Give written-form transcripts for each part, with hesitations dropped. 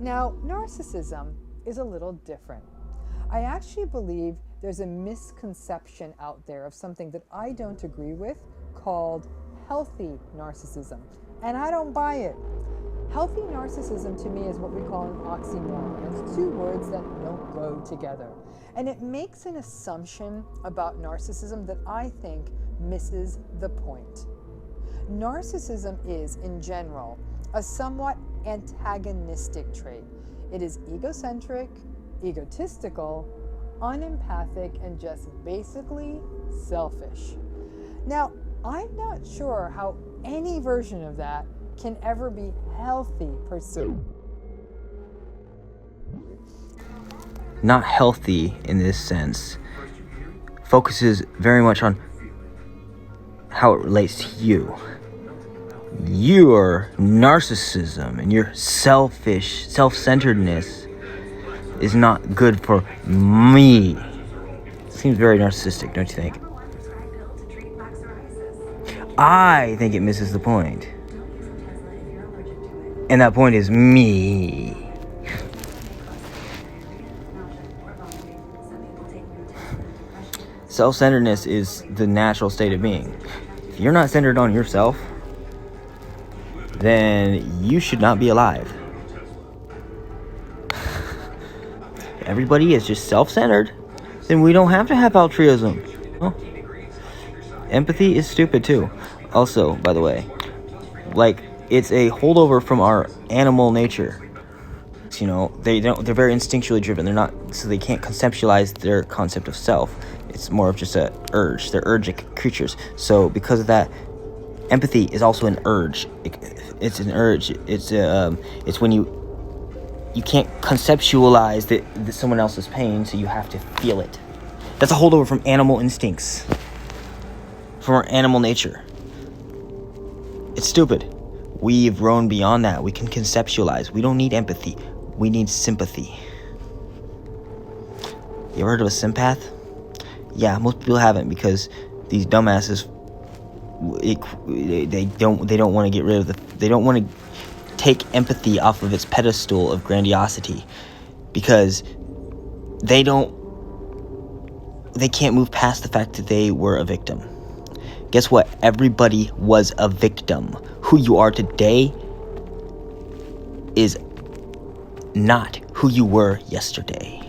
Now, narcissism is a little different. I actually believe there's a misconception out there of something that I don't agree with called healthy narcissism, and I don't buy it. Healthy narcissism to me is what we call an oxymoron. It's two words that don't go together. And it makes an assumption about narcissism that I think misses the point. Narcissism is, in general, a somewhat antagonistic trait. It is egocentric, egotistical, unempathic, and just basically selfish. Now, I'm not sure how any version of that can ever be healthy per se. Not healthy in this sense focuses very much on how it relates to you. Your narcissism and your selfish self-centeredness is not good for me. Seems very narcissistic, don't you think? I think it misses the point. And that point is me. Self-centeredness is the natural state of being. If you're not centered on yourself, then you should not be alive. Everybody is just self-centered, then we don't have to have altruism. Well, empathy is stupid too. Also, by the way, it's a holdover from our animal nature. You know, they're very instinctually driven. So they can't conceptualize their concept of self. It's more of just an urge. They're urgic creatures. So because of that, empathy is also an urge. It's an urge. It's when you can't conceptualize that someone else's pain, so you have to feel it. That's a holdover from animal instincts, from our animal nature. It's stupid. We've grown beyond that. We can conceptualize. We don't need empathy. We need sympathy. You ever heard of a sympath? Yeah, most people haven't, because these dumbasses, they don't want to get rid of they don't want to take empathy off of its pedestal of grandiosity, because they can't move past the fact that they were a victim. Guess what? Everybody was a victim. Who you are today is not who you were yesterday.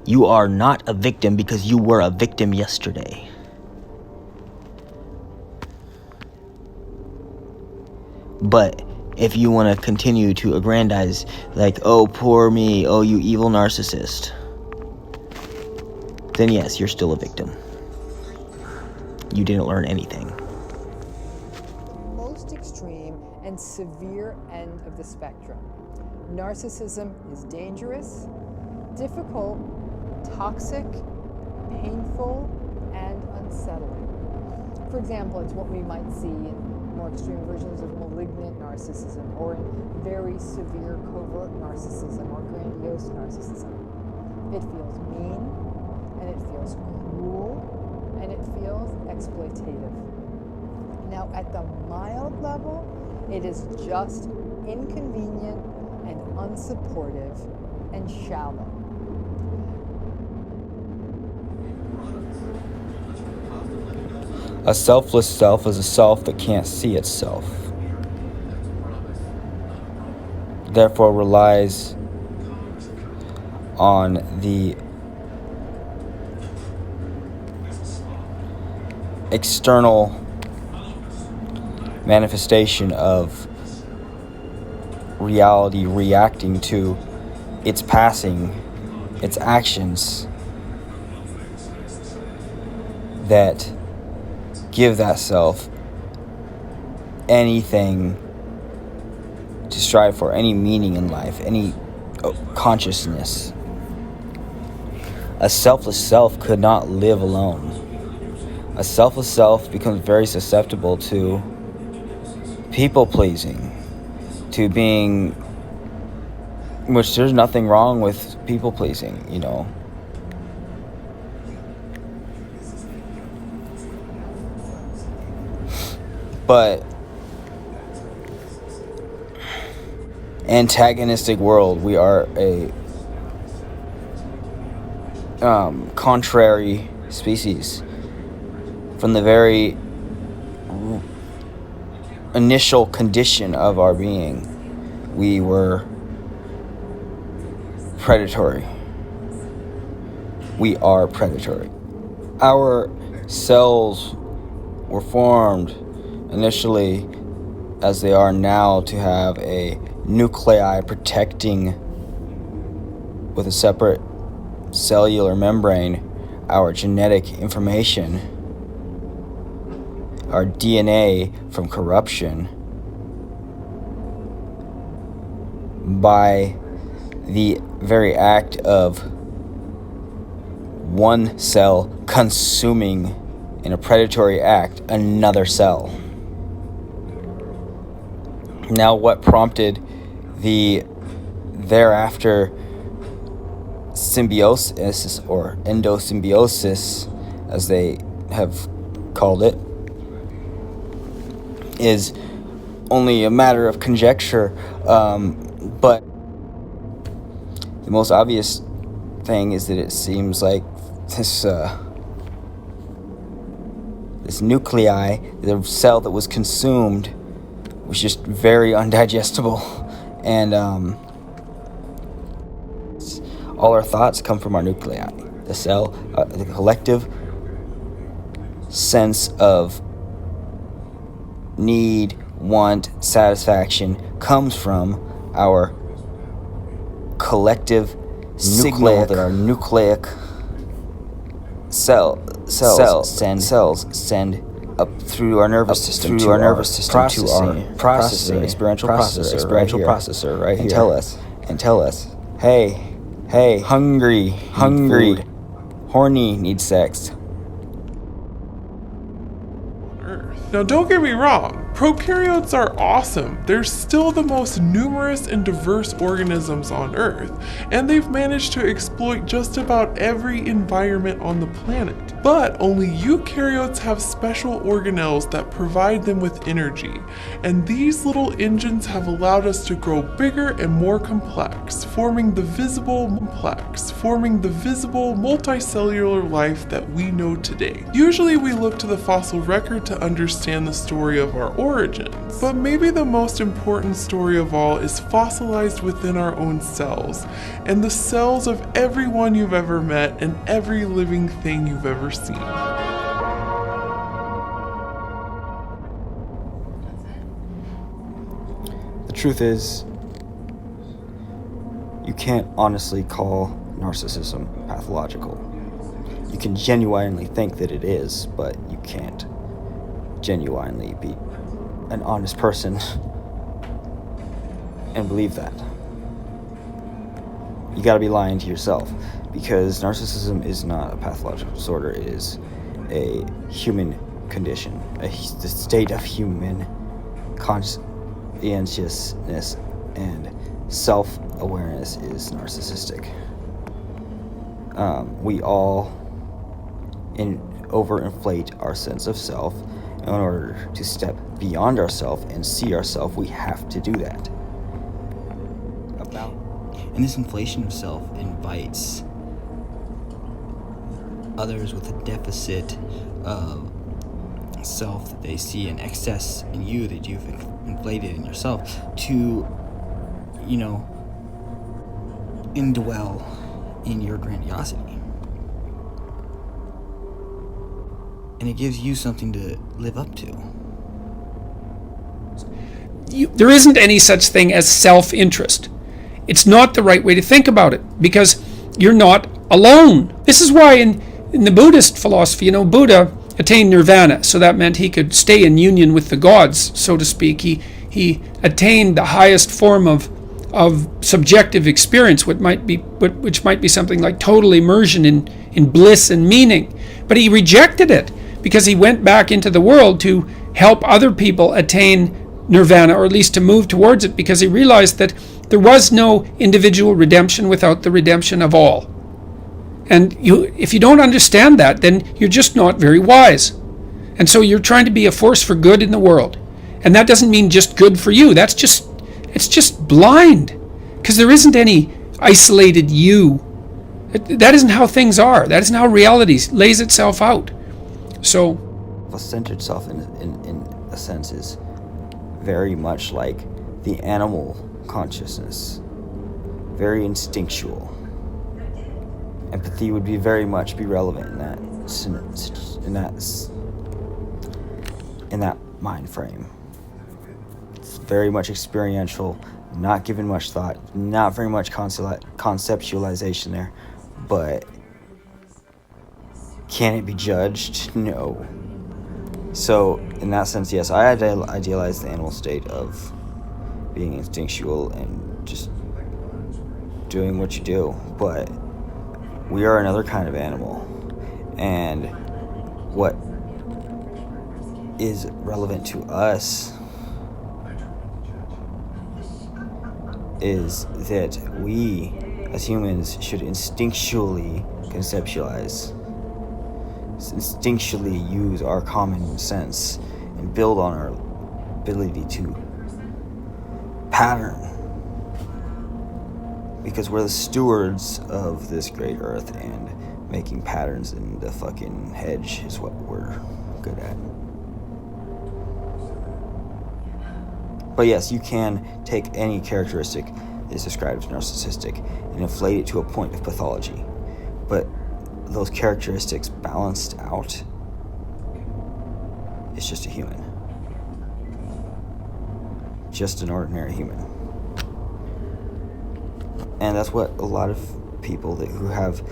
You are not a victim because you were a victim yesterday. But if you want to continue to aggrandize, like, oh, poor me, oh, you evil narcissist, then yes, you're still a victim. You didn't learn anything. Most extreme and severe end of the spectrum. Narcissism is dangerous, difficult, toxic, painful, and unsettling. For example, it's what we might see in more extreme versions of malignant narcissism, or in very severe covert narcissism or grandiose narcissism. It feels mean, and it feels cruel, and it feels exploitative. Now, at the mild level, it is just inconvenient and unsupportive and shallow. A selfless self is a self that can't see itself, therefore relies on the external manifestation of reality reacting to its passing, its actions that give that self anything to strive for, any meaning in life, any consciousness. A selfless self could not live alone. A selfless self becomes very susceptible to people pleasing, to being, which there's nothing wrong with people pleasing, you know. But antagonistic world. We are a contrary species. From the very initial condition of our being, we were predatory. We are predatory. Our cells were formed initially, as they are now, to have a nuclei protecting with a separate cellular membrane our genetic information, our DNA, from corruption by the very act of one cell consuming, in a predatory act, another cell. Now, what prompted the thereafter symbiosis, or endosymbiosis as they have called it, is only a matter of conjecture, but the most obvious thing is that it seems like this nuclei, the cell that was consumed, was just very undigestible, and all our thoughts come from our nuclei. The cell, the collective sense of need, want, satisfaction comes from our collective signal that our nucleic cells send up through our nervous system, to our processor, experiential processor, right here, and tell us, hey, hungry, food, horny, need sex. Now, don't get me wrong, prokaryotes are awesome. They're still the most numerous and diverse organisms on Earth, and they've managed to exploit just about every environment on the planet. But only eukaryotes have special organelles that provide them with energy, and these little engines have allowed us to grow bigger and more complex, forming the visible multicellular life that we know today. Usually we look to the fossil record to understand the story of our origins, but maybe the most important story of all is fossilized within our own cells, and the cells of everyone you've ever met and every living thing you've ever seen. The truth is, you can't honestly call narcissism pathological. You can genuinely think that it is, but you can't genuinely be an honest person and believe that. You gotta be lying to yourself, because narcissism is not a pathological disorder. It is a human condition, the state of human conscientiousness and self-awareness is narcissistic. We all overinflate our sense of self. In order to step beyond ourselves and see ourselves, we have to do that. And this inflation of self invites others with a deficit of self that they see an excess in you that you've inflated in yourself to, indwell in your grandiosity. And it gives you something to live up to. There isn't any such thing as self-interest. It's not the right way to think about it, because you're not alone. This is why in the Buddhist philosophy, Buddha attained nirvana, so that meant he could stay in union with the gods, so to speak. He attained the highest form of subjective experience, which might be something like total immersion in bliss and meaning. But he rejected it, because he went back into the world to help other people attain nirvana, or at least to move towards it, because he realized that there was no individual redemption without the redemption of all. And if you don't understand that, then you're just not very wise. And so you're trying to be a force for good in the world. And that doesn't mean just good for you. That's just It's just blind, because there isn't any isolated you. That isn't how things are. That isn't how reality lays itself out. So, A centered self, in a sense, is very much like the animal consciousness, very instinctual. Empathy would be very much be relevant in that mind frame. It's very much experiential, not given much thought, not very much conceptualization there, but can it be judged? No. So in that sense, yes, I idealize the animal state of being instinctual and just doing what you do, but we are another kind of animal, and what is relevant to us is that we as humans should instinctually conceptualize, instinctually use our common sense and build on our ability to pattern, because we're the stewards of this great earth, and making patterns in the fucking hedge is what we're good at. But yes, you can take any characteristic that is described as narcissistic and inflate it to a point of pathology. But those characteristics balanced out, it's just a human. Just an ordinary human. And that's what a lot of people who have,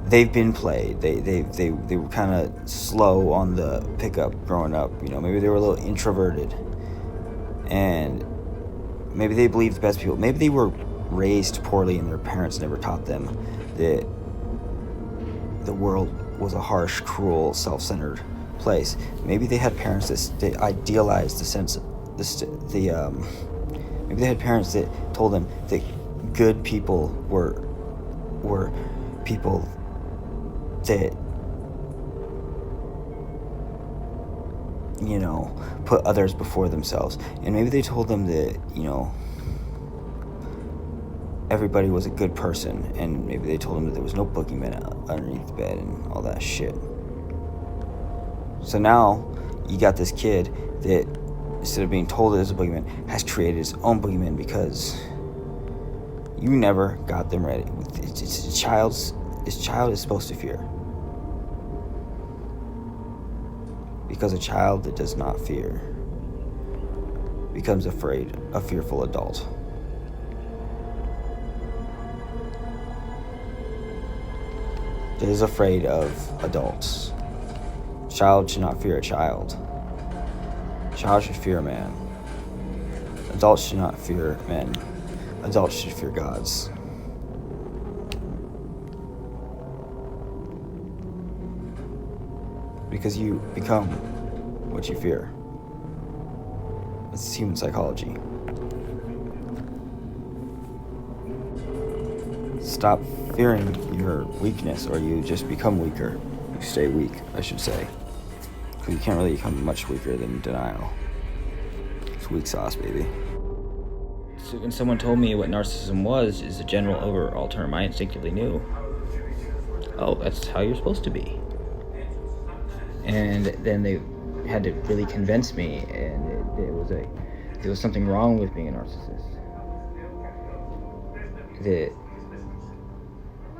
they've been played. They were kind of slow on the pickup growing up. Maybe they were a little introverted. And maybe they believed the best people. Maybe they were raised poorly and their parents never taught them that the world was a harsh, cruel, self-centered place. Maybe they had parents that idealized the sense of maybe they had parents that told them that good people were people that put others before themselves. And maybe they told them that, everybody was a good person, and maybe they told them that there was no boogeyman underneath the bed and all that shit. So now you got this kid that, instead of being told there's a boogeyman, has created his own boogeyman because you never got them ready. His child is supposed to fear. Because a child that does not fear becomes a fearful adult. That is afraid of adults. A child should not fear a child. A child should fear a man. Adults should not fear men. Adults should fear gods. Because you become what you fear. It's human psychology. Stop fearing your weakness, or you just become weaker. You stay weak, I should say. Because you can't really become much weaker than denial. It's weak sauce, baby. So when someone told me what narcissism was, is a general overall term, I instinctively knew, oh, that's how you're supposed to be. And then they had to really convince me, and there was something wrong with being a narcissist. That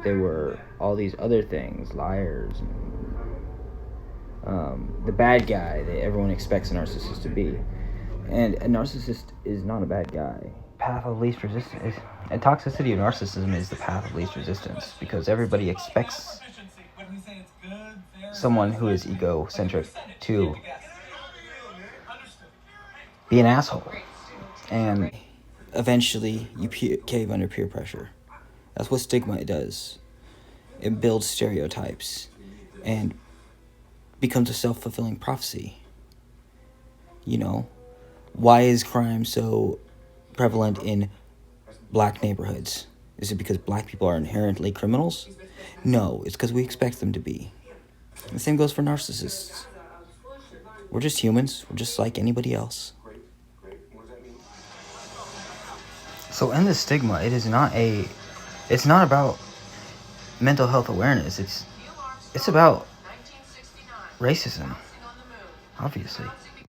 there were all these other things, liars, and the bad guy that everyone expects a narcissist to be. And a narcissist is not a bad guy. Path of least resistance. A toxicity of narcissism is the path of least resistance, because everybody expects someone who is egocentric to be an asshole. And eventually you cave under peer pressure. That's what stigma does. It builds stereotypes and becomes a self-fulfilling prophecy. Why is crime so prevalent in black neighborhoods? Is it because black people are inherently criminals? No, it's because we expect them to be. The same goes for narcissists. We're just humans. We're just like anybody else. So in the stigma, it's not about mental health awareness. It's about racism, obviously.